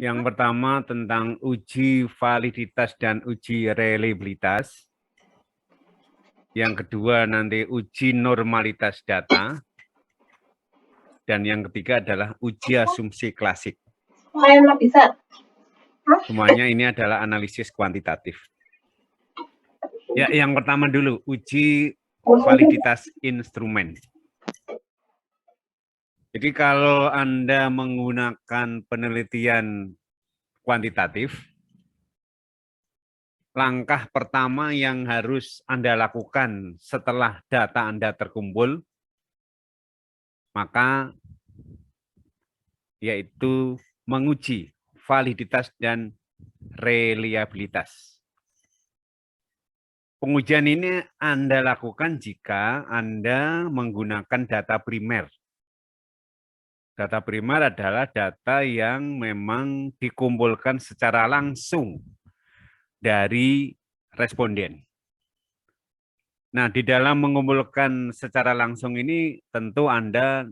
Yang pertama tentang uji validitas dan uji reliabilitas. Yang kedua nanti uji normalitas data. Dan yang ketiga adalah uji asumsi klasik. Semuanya ini adalah analisis kuantitatif. Ya, yang pertama dulu, uji validitas instrumen. Jadi kalau Anda menggunakan penelitian kuantitatif, langkah pertama yang harus Anda lakukan setelah data Anda terkumpul, maka yaitu menguji validitas dan reliabilitas. Pengujian ini Anda lakukan jika Anda menggunakan data primer. Data primer adalah data yang memang dikumpulkan secara langsung dari responden. Nah, di dalam mengumpulkan secara langsung ini tentu Anda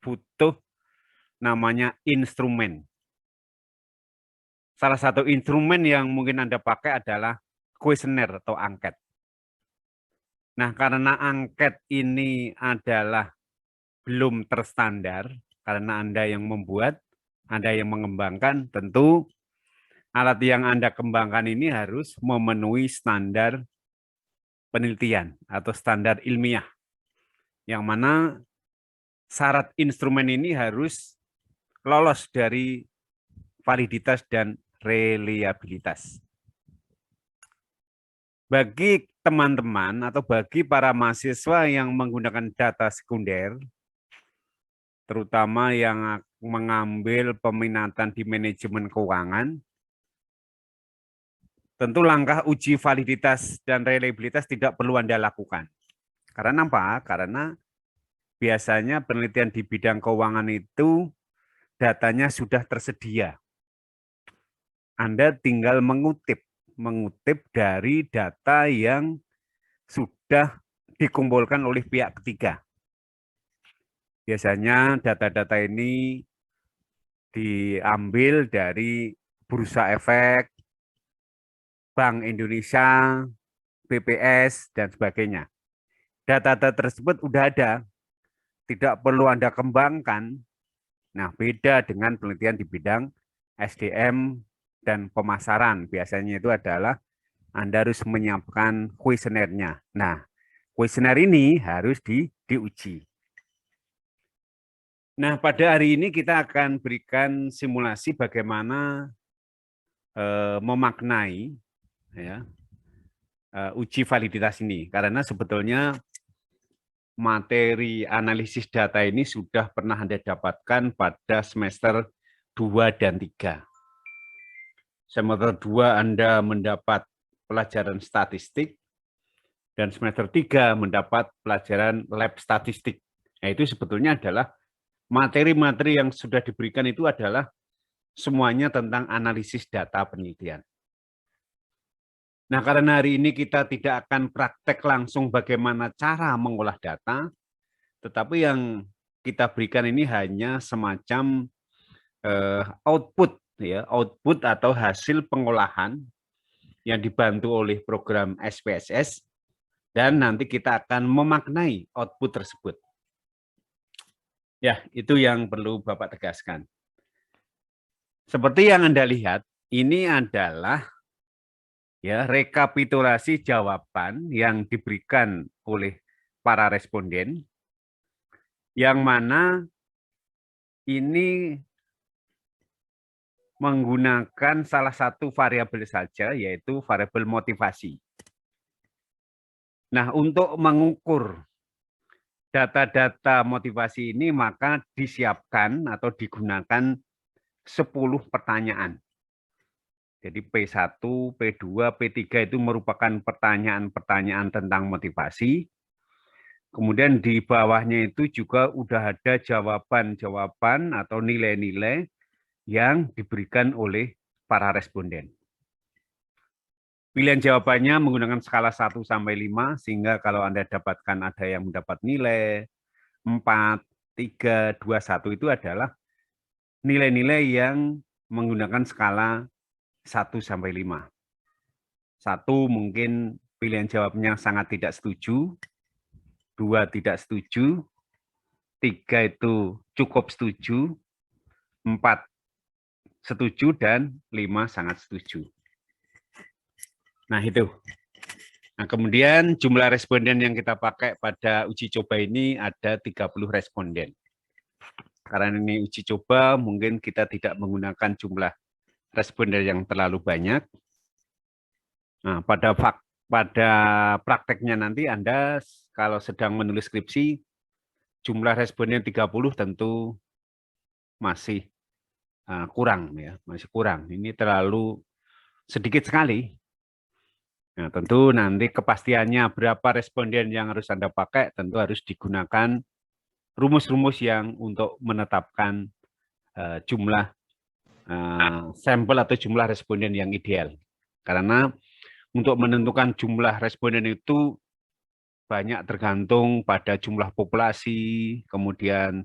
butuh namanya instrumen. Salah satu instrumen yang mungkin Anda pakai adalah kuesioner atau angket. Nah, karena angket ini adalah belum terstandar, karena Anda yang membuat, Anda yang mengembangkan, tentu alat yang Anda kembangkan ini harus memenuhi standar penelitian atau standar ilmiah. Yang mana syarat instrumen ini harus lolos dari validitas dan reliabilitas. Bagi teman-teman atau bagi para mahasiswa yang menggunakan data sekunder, terutama yang mengambil peminatan di manajemen keuangan, tentu langkah uji validitas dan reliabilitas tidak perlu Anda lakukan. Karena apa? Karena biasanya penelitian di bidang keuangan itu datanya sudah tersedia. Anda tinggal mengutip dari data yang sudah dikumpulkan oleh pihak ketiga. Biasanya data-data ini diambil dari Bursa Efek, Bank Indonesia, BPS, dan sebagainya. Data-data tersebut sudah ada, tidak perlu Anda kembangkan. Nah, beda dengan penelitian di bidang SDM dan pemasaran. Biasanya itu adalah Anda harus menyiapkan kuesionernya. Nah, kuesioner ini harus diuji. Nah, pada hari ini kita akan berikan simulasi bagaimana memaknai ya, uji validitas ini. Karena sebetulnya materi analisis data ini sudah pernah Anda dapatkan pada semester 2 dan 3. Semester 2 Anda mendapat pelajaran statistik, dan semester 3 mendapat pelajaran lab statistik. Nah, itu sebetulnya adalah materi-materi yang sudah diberikan itu adalah semuanya tentang analisis data penelitian. Nah, karena hari ini kita tidak akan praktek langsung bagaimana cara mengolah data, tetapi yang kita berikan ini hanya semacam output, ya, output atau hasil pengolahan yang dibantu oleh program SPSS, dan nanti kita akan memaknai output tersebut. Ya, itu yang perlu Bapak tegaskan. Seperti yang Anda lihat, ini adalah ya rekapitulasi jawaban yang diberikan oleh para responden, yang mana ini menggunakan salah satu variabel saja, yaitu variabel motivasi. Nah, untuk mengukur data-data motivasi ini, maka disiapkan atau digunakan 10 pertanyaan. Jadi P1, P2, P3 itu merupakan pertanyaan-pertanyaan tentang motivasi. Kemudian di bawahnya itu juga udah ada jawaban-jawaban atau nilai-nilai yang diberikan oleh para responden. Pilihan jawabannya menggunakan skala 1 sampai 5, sehingga kalau Anda dapatkan ada yang mendapat nilai 4, 3, 2, 1 itu adalah nilai-nilai yang menggunakan skala 1 sampai 5. 1 mungkin pilihan jawabnya sangat tidak setuju, 2 tidak setuju, 3 itu cukup setuju, 4 setuju, dan 5 sangat setuju. Nah, itu. Nah, kemudian jumlah responden yang kita pakai pada uji coba ini ada 30 responden. Karena ini uji coba, mungkin kita tidak menggunakan jumlah responden yang terlalu banyak. Nah, pada prakteknya nanti Anda kalau sedang menulis skripsi, jumlah responden 30 tentu masih kurang, ya, masih kurang. Ini terlalu sedikit sekali. Nah, tentu nanti kepastiannya berapa responden yang harus Anda pakai, tentu harus digunakan rumus-rumus yang untuk menetapkan jumlah sampel atau jumlah responden yang ideal. Karena untuk menentukan jumlah responden itu banyak tergantung pada jumlah populasi, kemudian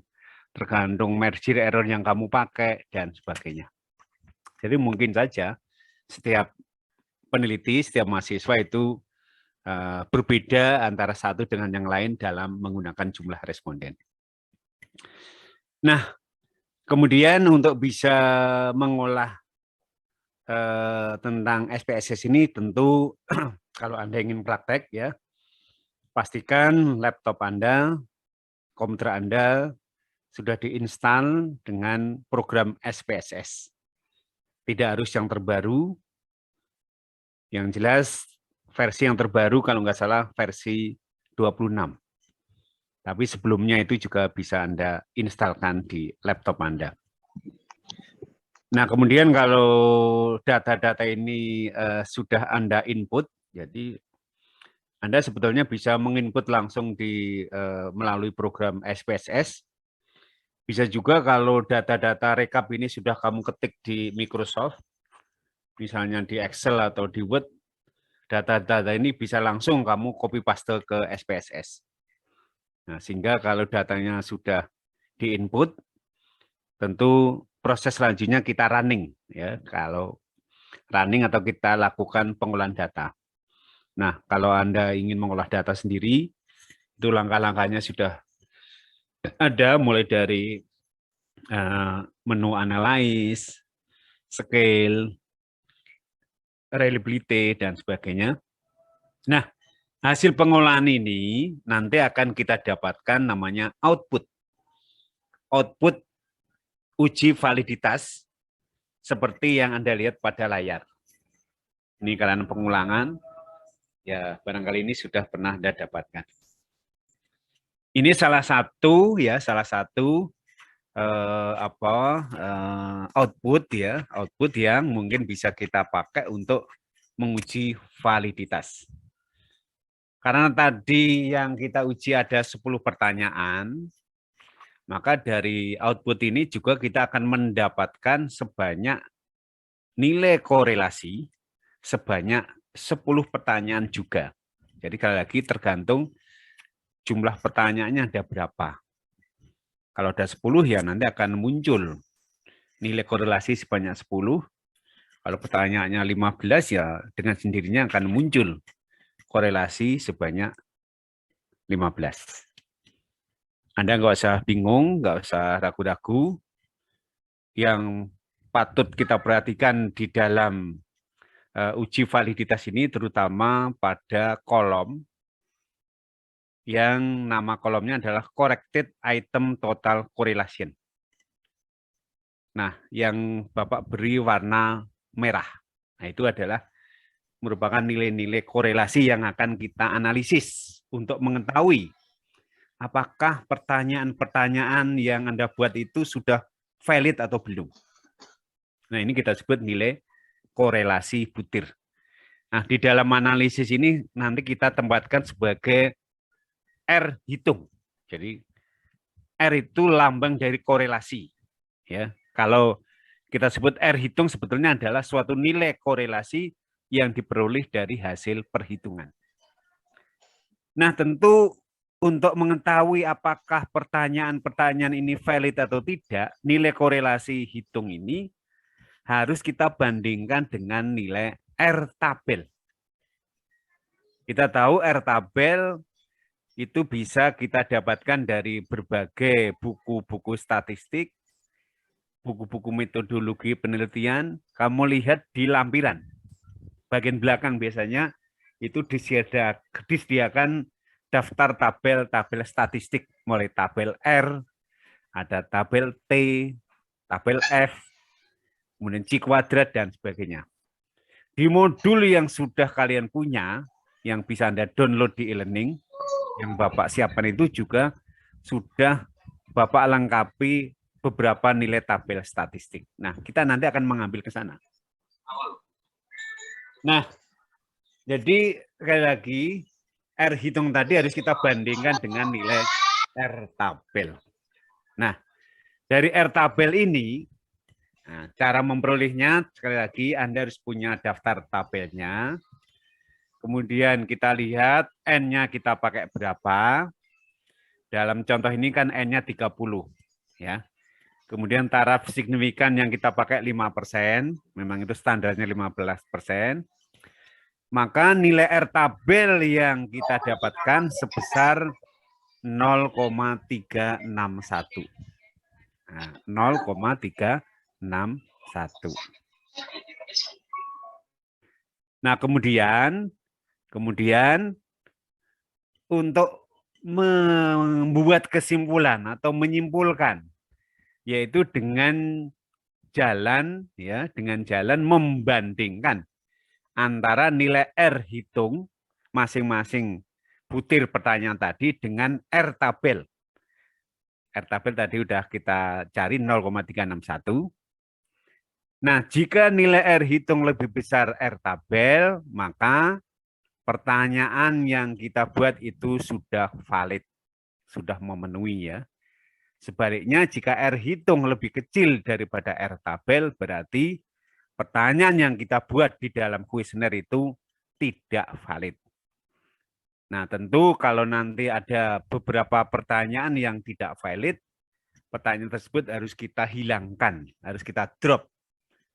tergantung margin error yang kamu pakai, dan sebagainya. Jadi mungkin saja setiap peneliti, setiap mahasiswa itu berbeda antara satu dengan yang lain dalam menggunakan jumlah responden. Nah, kemudian untuk bisa mengolah tentang SPSS ini tentu kalau Anda ingin praktek, ya, pastikan laptop Anda, komputer Anda sudah diinstal dengan program SPSS. Tidak harus yang terbaru, yang jelas versi yang terbaru kalau nggak salah versi 26. Tapi sebelumnya itu juga bisa Anda instalkan di laptop Anda. Nah, kemudian kalau data-data ini sudah Anda input, jadi Anda sebetulnya bisa menginput langsung melalui program SPSS. Bisa juga kalau data-data rekap ini sudah kamu ketik di Microsoft, misalnya di Excel atau di Word, data-data ini bisa langsung kamu copy paste ke SPSS. Nah, sehingga kalau datanya sudah di-input, tentu proses selanjutnya kita running, ya. Kalau running atau kita lakukan pengolahan data. Nah, kalau Anda ingin mengolah data sendiri, itu langkah-langkahnya sudah ada, mulai dari menu analyze, scale, reliability, dan sebagainya. Nah, hasil pengolahan ini nanti akan kita dapatkan namanya output. Output uji validitas seperti yang Anda lihat pada layar. Ini karena pengulangan, ya barangkali ini sudah pernah Anda dapatkan. Ini salah satu output, ya, output yang mungkin bisa kita pakai untuk menguji validitas. Karena tadi yang kita uji ada 10 pertanyaan, maka dari output ini juga kita akan mendapatkan sebanyak nilai korelasi sebanyak 10 pertanyaan juga. Jadi sekali lagi tergantung jumlah pertanyaannya ada berapa. Kalau ada 10 ya nanti akan muncul nilai korelasi sebanyak 10. Kalau pertanyaannya 15 ya dengan sendirinya akan muncul korelasi sebanyak 15. Anda nggak usah bingung, nggak usah ragu-ragu. Yang patut kita perhatikan di dalam uji validitas ini terutama pada kolom yang nama kolomnya adalah corrected item total correlation. Nah, yang Bapak beri warna merah. Nah, itu adalah merupakan nilai-nilai korelasi yang akan kita analisis untuk mengetahui apakah pertanyaan-pertanyaan yang Anda buat itu sudah valid atau belum. Nah, ini kita sebut nilai korelasi butir. Nah, di dalam analisis ini nanti kita tempatkan sebagai R hitung. Jadi R itu lambang dari korelasi. Ya, kalau kita sebut R hitung sebetulnya adalah suatu nilai korelasi yang diperoleh dari hasil perhitungan. Nah, tentu untuk mengetahui apakah pertanyaan-pertanyaan ini valid atau tidak, nilai korelasi hitung ini harus kita bandingkan dengan nilai R tabel. Kita tahu R tabel itu bisa kita dapatkan dari berbagai buku-buku statistik, buku-buku metodologi penelitian. Kamu lihat di lampiran, bagian belakang biasanya itu disediakan daftar tabel statistik, mulai tabel R, ada tabel T, tabel F, kemudian C kuadrat, dan sebagainya. Di modul yang sudah kalian punya, yang bisa Anda download di e-learning, yang Bapak siapkan itu juga sudah Bapak lengkapi beberapa nilai tabel statistik. Nah, kita nanti akan mengambil ke sana. Nah, jadi sekali lagi, R hitung tadi harus kita bandingkan dengan nilai R tabel. Nah, dari R tabel ini, nah, cara memperolehnya, sekali lagi Anda harus punya daftar tabelnya. Kemudian kita lihat N-nya kita pakai berapa. Dalam contoh ini kan N-nya 30. Ya. Kemudian taraf signifikan yang kita pakai 5%, memang itu standarnya 15%. Maka nilai R tabel yang kita dapatkan sebesar 0,361. Nah, 0,361. Nah, kemudian untuk membuat kesimpulan atau menyimpulkan, yaitu dengan jalan membandingkan antara nilai R hitung masing-masing butir pertanyaan tadi dengan R tabel. R tabel tadi udah kita cari 0,361. Nah, jika nilai R hitung lebih besar R tabel, maka pertanyaan yang kita buat itu sudah valid, sudah memenuhi ya. Sebaliknya, jika R hitung lebih kecil daripada R tabel, berarti pertanyaan yang kita buat di dalam kuesioner itu tidak valid. Nah, tentu kalau nanti ada beberapa pertanyaan yang tidak valid, pertanyaan tersebut harus kita hilangkan, harus kita drop.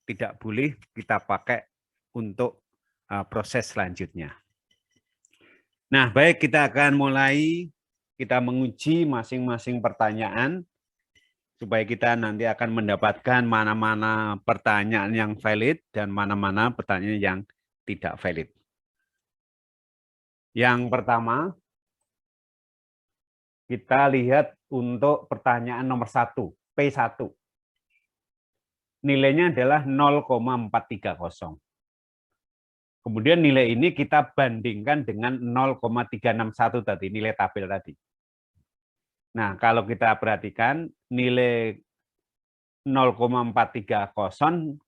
Tidak boleh kita pakai untuk proses selanjutnya. Nah, baik, kita akan mulai, kita menguji masing-masing pertanyaan, supaya kita nanti akan mendapatkan mana-mana pertanyaan yang valid dan mana-mana pertanyaan yang tidak valid. Yang pertama, kita lihat untuk pertanyaan nomor 1, P1. Nilainya adalah 0,430. Kemudian nilai ini kita bandingkan dengan 0,361 tadi, nilai tabel tadi. Nah, kalau kita perhatikan nilai 0,430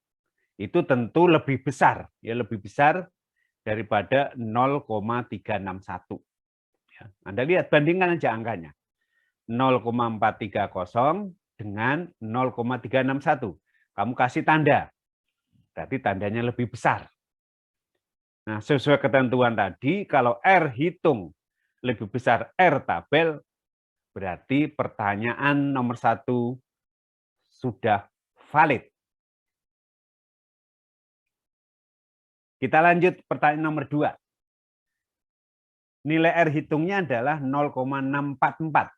itu tentu lebih besar, ya lebih besar daripada 0,361. Ya, Anda lihat, bandingkan aja angkanya. 0,430 dengan 0,361. Kamu kasih tanda, berarti tandanya lebih besar. Nah, sesuai ketentuan tadi, kalau R hitung lebih besar R tabel, berarti pertanyaan nomor 1 sudah valid. Kita lanjut pertanyaan nomor 2. Nilai R hitungnya adalah 0,644.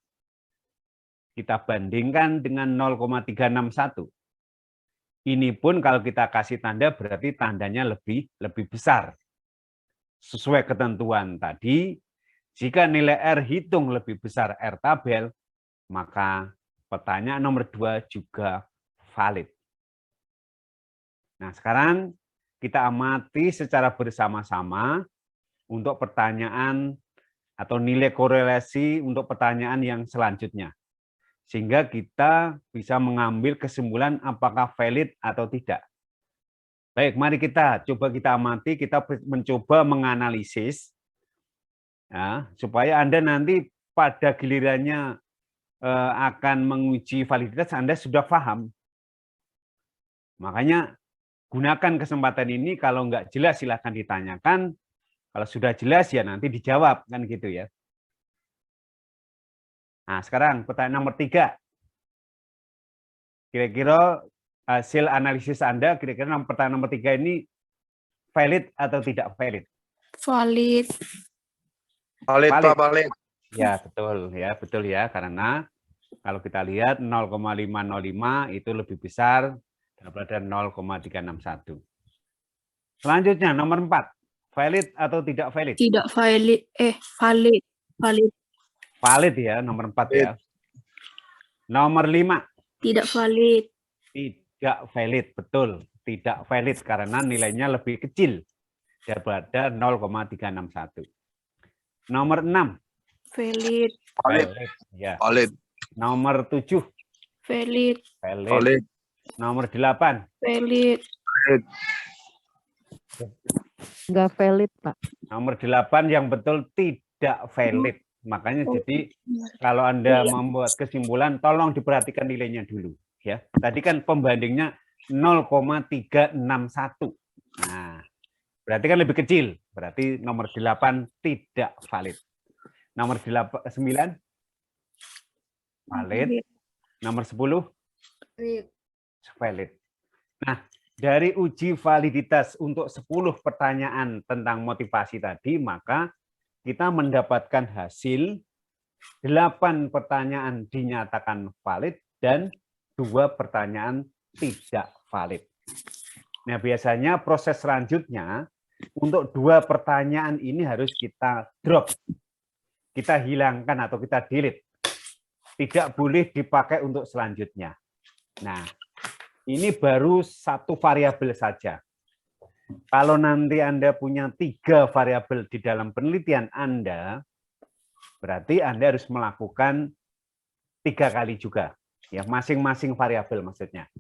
Kita bandingkan dengan 0,361. Ini pun kalau kita kasih tanda berarti tandanya lebih besar. Sesuai ketentuan tadi, jika nilai R hitung lebih besar R tabel, maka pertanyaan nomor 2 juga valid. Nah, sekarang kita amati secara bersama-sama untuk pertanyaan atau nilai korelasi untuk pertanyaan yang selanjutnya. Sehingga kita bisa mengambil kesimpulan apakah valid atau tidak. Baik, mari kita amati, kita mencoba menganalisis ya, supaya Anda nanti pada gilirannya akan menguji validitas Anda sudah paham. Makanya gunakan kesempatan ini, kalau nggak jelas silahkan ditanyakan, kalau sudah jelas ya nanti dijawab, kan gitu ya. Nah, sekarang pertanyaan nomor 3. Kira-kira hasil analisis Anda kira-kira pertanyaan nomor 3 ini valid atau tidak valid? Valid. Valid, Valid. Pak, valid. Ya, betul ya, karena kalau kita lihat 0,505 itu lebih besar daripada 0,361. Selanjutnya nomor 4, valid atau tidak valid? Tidak valid. Valid. Valid. Valid ya, nomor 4 ya. Nomor 5. Tidak valid. Tidak valid, betul. Tidak valid karena nilainya lebih kecil daripada 0,361. Nomor 6. Valid. Valid. Ya. Valid. Nomor 7. Valid. Valid. Valid. Nomor 8. Valid. Valid. Nggak valid, Pak. Nomor 8 yang betul tidak valid. Makanya jadi kalau Anda membuat kesimpulan, tolong diperhatikan nilainya dulu. Ya, tadi kan pembandingnya 0,361. Nah, berarti kan lebih kecil. Berarti nomor 8 tidak valid. Nomor 9 valid. Nomor 10 valid. Nah, dari uji validitas untuk 10 pertanyaan tentang motivasi tadi, maka kita mendapatkan hasil 8 pertanyaan dinyatakan valid dan 2 pertanyaan tidak valid. Nah, biasanya proses selanjutnya untuk 2 pertanyaan ini harus kita drop. Kita hilangkan atau kita delete. Tidak boleh dipakai untuk selanjutnya. Nah, ini baru 1 variabel saja. Kalau nanti Anda punya 3 variabel di dalam penelitian Anda, berarti Anda harus melakukan 3 kali juga. Ya, masing-masing variabel maksudnya.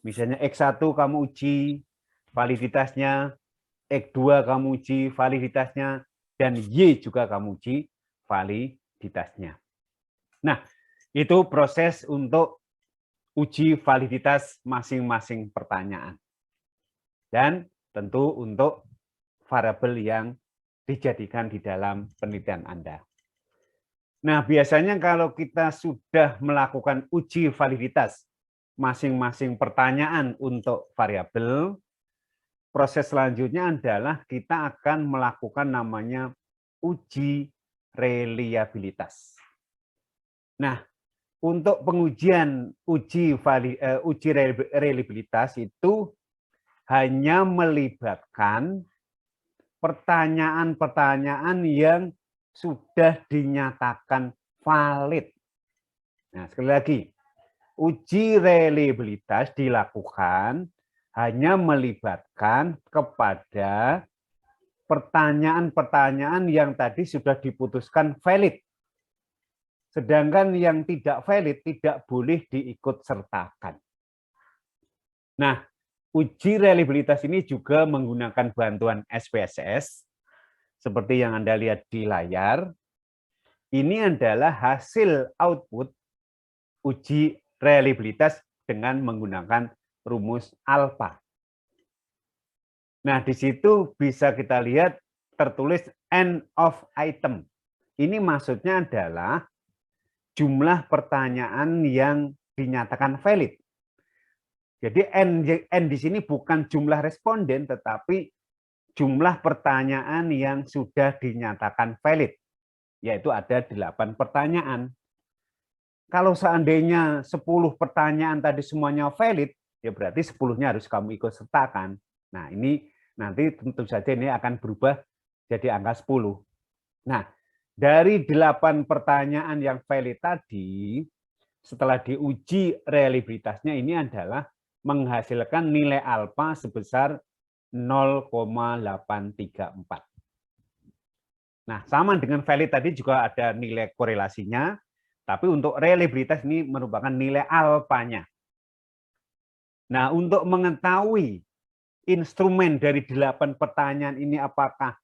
Misalnya X1 kamu uji validitasnya, X2 kamu uji validitasnya, dan Y juga kamu uji validitasnya. Nah, itu proses untuk uji validitas masing-masing pertanyaan. Dan tentu untuk variabel yang dijadikan di dalam penelitian Anda. Nah, biasanya kalau kita sudah melakukan uji validitas masing-masing pertanyaan untuk variabel, proses selanjutnya adalah kita akan melakukan namanya uji reliabilitas. Nah, untuk pengujian uji reliabilitas itu hanya melibatkan pertanyaan-pertanyaan yang sudah dinyatakan valid. Nah, sekali lagi, uji reliabilitas dilakukan hanya melibatkan kepada pertanyaan-pertanyaan yang tadi sudah diputuskan valid. Sedangkan yang tidak valid tidak boleh diikut sertakan. Nah, uji reliabilitas ini juga menggunakan bantuan SPSS, seperti yang Anda lihat di layar. Ini adalah hasil output uji reliabilitas dengan menggunakan rumus alfa. Nah, di situ bisa kita lihat tertulis N of item. Ini maksudnya adalah jumlah pertanyaan yang dinyatakan valid. Jadi N di sini bukan jumlah responden, tetapi jumlah pertanyaan yang sudah dinyatakan valid, yaitu ada 8 pertanyaan. Kalau seandainya 10 pertanyaan tadi semuanya valid, ya berarti 10-nya harus kamu ikut sertakan. Nah, ini nanti tentu saja ini akan berubah jadi angka 10. Nah, dari 8 pertanyaan yang valid tadi, setelah diuji reliabilitasnya ini adalah menghasilkan nilai alfa sebesar 0,834. Nah, sama dengan valid tadi juga ada nilai korelasinya, tapi untuk reliabilitas ini merupakan nilai alfanya. Nah, untuk mengetahui instrumen dari 8 pertanyaan ini apakah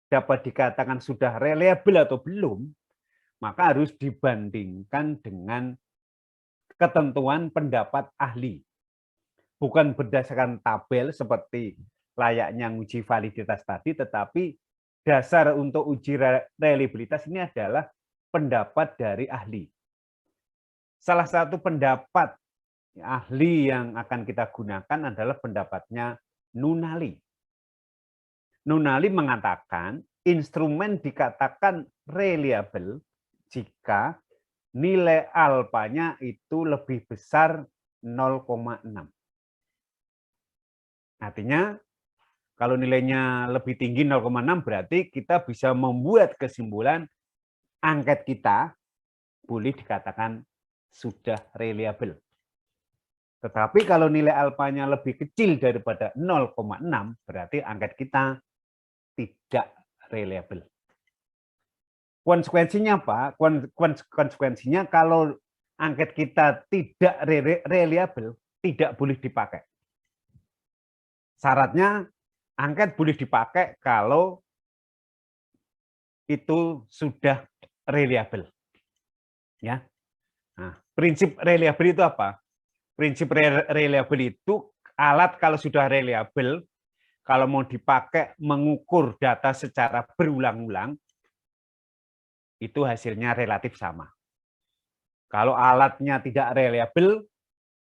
dapat dikatakan sudah reliable atau belum, maka harus dibandingkan dengan ketentuan pendapat ahli. Bukan berdasarkan tabel seperti layaknya uji validitas tadi, tetapi dasar untuk uji reliabilitas ini adalah pendapat dari ahli. Salah satu pendapat ahli yang akan kita gunakan adalah pendapatnya Nunali. Nunali mengatakan instrumen dikatakan reliable jika nilai alfanya itu lebih besar 0,6. Artinya kalau nilainya lebih tinggi 0,6 berarti kita bisa membuat kesimpulan angket kita boleh dikatakan sudah reliable. Tetapi kalau nilai alfanya lebih kecil daripada 0,6 berarti angket kita tidak reliable. Konsekuensinya apa? Konsekuensinya kalau angket kita tidak reliable, tidak boleh dipakai. Syaratnya angket boleh dipakai kalau itu sudah reliable. Ya. Nah, prinsip reliable itu apa? Prinsip reliable itu alat kalau sudah reliable, kalau mau dipakai mengukur data secara berulang-ulang, itu hasilnya relatif sama. Kalau alatnya tidak reliable,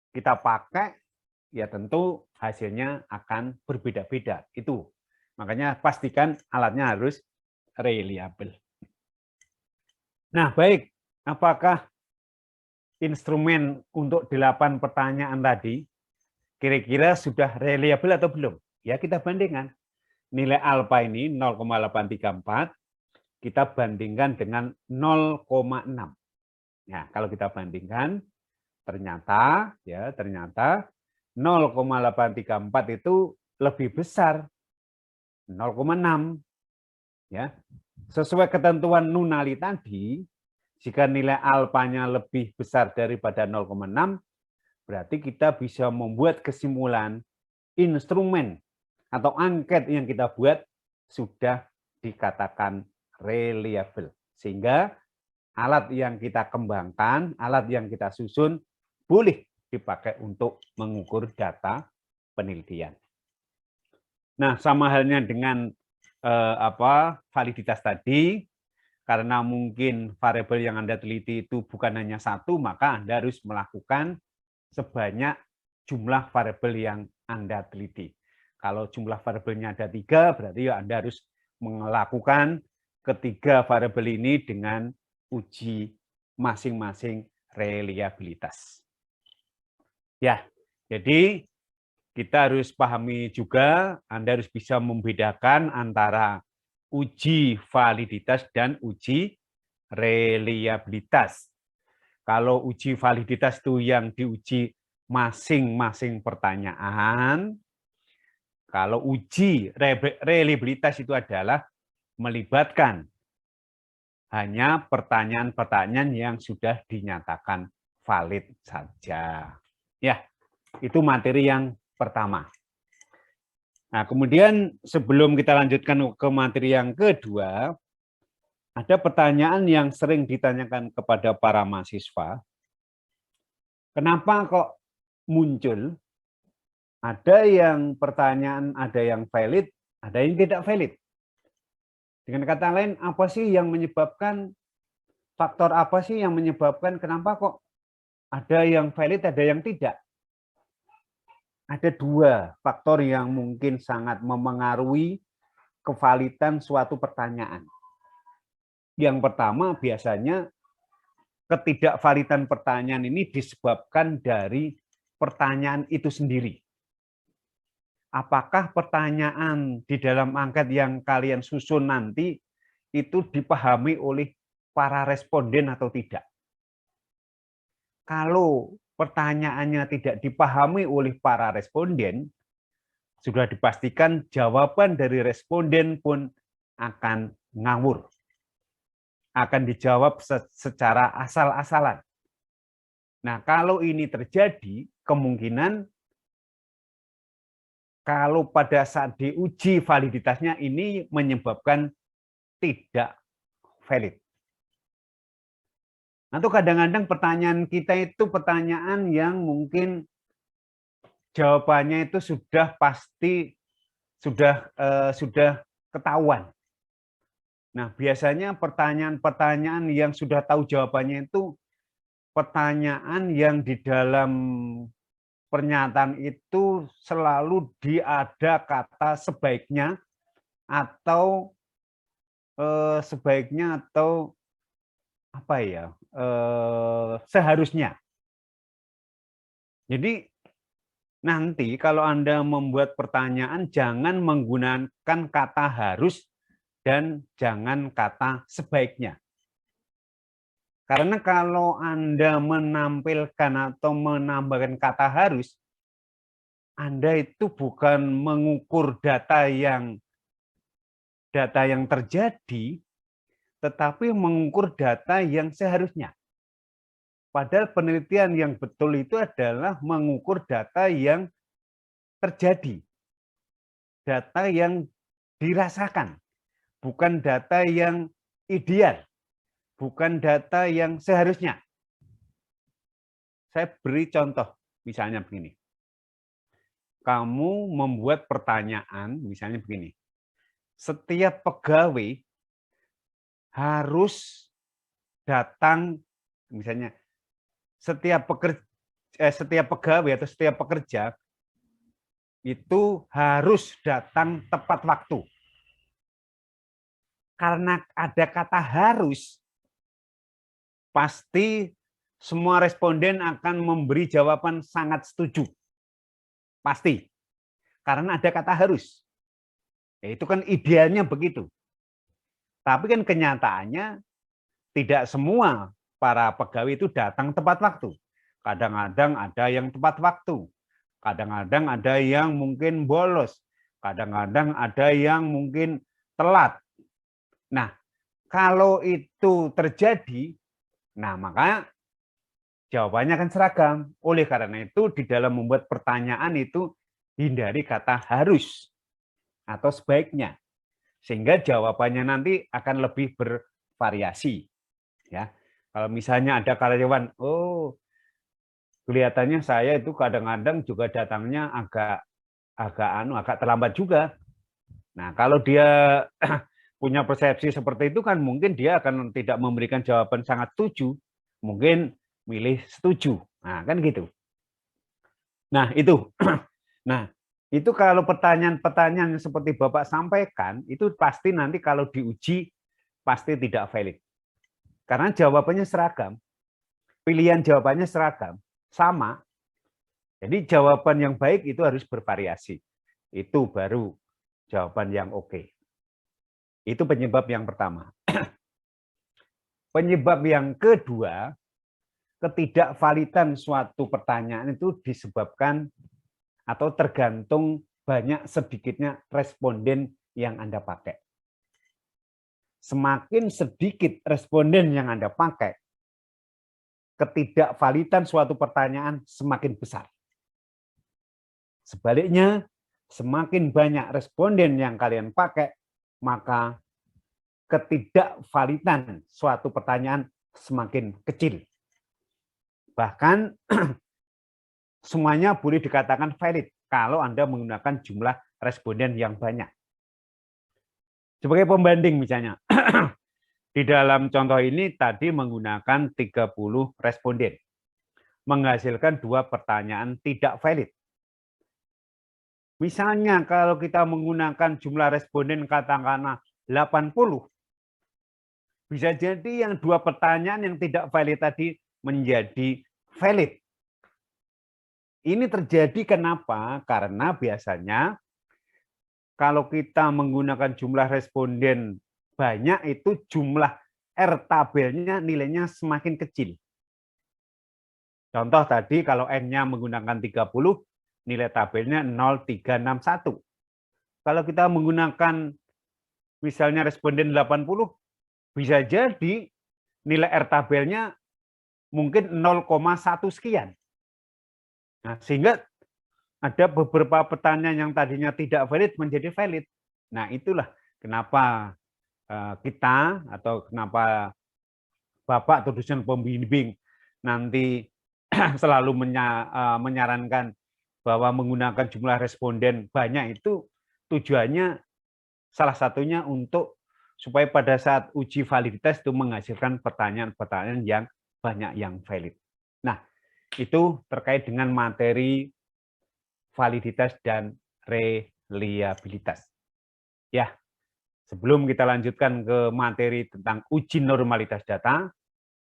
kita pakai, ya tentu hasilnya akan berbeda-beda. Itu. Makanya pastikan alatnya harus reliable. Nah, baik. Apakah instrumen untuk 8 pertanyaan tadi kira-kira sudah reliable atau belum? Ya, kita bandingkan. Nilai alfa ini 0,834, kita bandingkan dengan 0,6. Ya, kalau kita bandingkan, ternyata 0,834 itu lebih besar 0,6. Ya. Sesuai ketentuan Nunali tadi, jika nilai alfanya lebih besar daripada 0,6, berarti kita bisa membuat kesimpulan instrumen atau angket yang kita buat sudah dikatakan reliable. Sehingga alat yang kita kembangkan, alat yang kita susun, boleh dipakai untuk mengukur data penelitian. Nah, sama halnya dengan validitas tadi, karena mungkin variabel yang Anda teliti itu bukan hanya satu, maka Anda harus melakukan sebanyak jumlah variabel yang Anda teliti. Kalau jumlah variabelnya ada 3, berarti ya Anda harus melakukan ketiga variabel ini dengan uji masing-masing reliabilitas. Ya, jadi kita harus pahami juga, Anda harus bisa membedakan antara uji validitas dan uji reliabilitas. Kalau uji validitas itu yang diuji masing-masing pertanyaan, kalau uji reliabilitas itu adalah melibatkan hanya pertanyaan-pertanyaan yang sudah dinyatakan valid saja. Ya, itu materi yang pertama. Nah, kemudian sebelum kita lanjutkan ke materi yang kedua, ada pertanyaan yang sering ditanyakan kepada para mahasiswa. Kenapa kok muncul ada yang pertanyaan, ada yang valid, ada yang tidak valid? Dengan kata lain, apa sih yang menyebabkan, faktor apa sih yang menyebabkan kenapa kok ada yang valid, ada yang tidak? Ada 2 faktor yang mungkin sangat memengaruhi kevalidan suatu pertanyaan. Yang pertama, biasanya ketidakvalidan pertanyaan ini disebabkan dari pertanyaan itu sendiri. Apakah pertanyaan di dalam angket yang kalian susun nanti itu dipahami oleh para responden atau tidak? Kalau pertanyaannya tidak dipahami oleh para responden, sudah dipastikan jawaban dari responden pun akan ngawur. Akan dijawab secara asal-asalan. Nah, kalau ini terjadi, kemungkinan kalau pada saat diuji validitasnya ini menyebabkan tidak valid. Atau kadang-kadang pertanyaan kita itu pertanyaan yang mungkin jawabannya itu sudah pasti sudah ketahuan. Nah, biasanya pertanyaan-pertanyaan yang sudah tahu jawabannya itu pertanyaan yang di dalam pernyataan itu selalu ada kata sebaiknya atau apa ya, seharusnya. Jadi nanti kalau Anda membuat pertanyaan jangan menggunakan kata harus dan jangan kata sebaiknya. Karena kalau Anda menampilkan atau menambahkan kata harus, Anda itu bukan mengukur data yang terjadi, tetapi mengukur data yang seharusnya. Padahal penelitian yang betul itu adalah mengukur data yang terjadi, data yang dirasakan, bukan data yang ideal, bukan data yang seharusnya. Saya beri contoh, misalnya begini. Kamu membuat pertanyaan, misalnya begini. Setiap pegawai harus datang, misalnya setiap pegawai atau setiap pekerja itu harus datang tepat waktu. Karena ada kata harus, pasti semua responden akan memberi jawaban sangat setuju. Pasti. Karena ada kata harus. Ya, itu kan idealnya begitu. Tapi kan kenyataannya tidak semua para pegawai itu datang tepat waktu. Kadang-kadang ada yang tepat waktu. Kadang-kadang ada yang mungkin bolos. Kadang-kadang ada yang mungkin telat. Nah, kalau itu terjadi, nah maka jawabannya akan seragam. Oleh karena itu, di dalam membuat pertanyaan itu hindari kata harus atau sebaiknya. Sehingga jawabannya nanti akan lebih bervariasi. Ya, kalau misalnya ada karyawan, oh kelihatannya saya itu kadang-kadang juga datangnya agak terlambat juga. Nah, kalau dia punya persepsi seperti itu kan mungkin dia akan tidak memberikan jawaban sangat setuju, mungkin milih setuju. Nah, kan gitu. Nah, itu. Nah, itu kalau pertanyaan-pertanyaan yang seperti Bapak sampaikan, itu pasti nanti kalau diuji pasti tidak valid. Karena jawabannya seragam, pilihan jawabannya seragam, sama. Jadi jawaban yang baik itu harus bervariasi. Itu baru jawaban yang oke. Itu penyebab yang pertama. Penyebab yang kedua, ketidakvalidan suatu pertanyaan itu disebabkan atau tergantung banyak sedikitnya responden yang Anda pakai. Semakin sedikit responden yang Anda pakai, ketidakvalidan suatu pertanyaan semakin besar. Sebaliknya, semakin banyak responden yang kalian pakai, maka ketidakvalidan suatu pertanyaan semakin kecil. Bahkan semuanya boleh dikatakan valid kalau Anda menggunakan jumlah responden yang banyak. Sebagai pembanding misalnya, di dalam contoh ini tadi menggunakan 30 responden, menghasilkan 2 pertanyaan tidak valid. Misalnya kalau kita menggunakan jumlah responden katakanlah 80, bisa jadi yang 2 pertanyaan yang tidak valid tadi menjadi valid. Ini terjadi kenapa? Karena biasanya kalau kita menggunakan jumlah responden banyak, itu jumlah R tabelnya nilainya semakin kecil. Contoh tadi kalau N-nya menggunakan 30, nilai tabelnya 0,361. Kalau kita menggunakan misalnya responden 80, bisa jadi nilai R tabelnya mungkin 0,1 sekian. Nah, sehingga ada beberapa pertanyaan yang tadinya tidak valid menjadi valid. Nah, itulah kenapa kita atau kenapa Bapak atau dosen pembimbing nanti selalu menyarankan bahwa menggunakan jumlah responden banyak itu tujuannya salah satunya untuk supaya pada saat uji validitas itu menghasilkan pertanyaan-pertanyaan yang banyak yang valid. itu terkait dengan materi validitas dan reliabilitas. Ya, sebelum kita lanjutkan ke materi tentang uji normalitas data,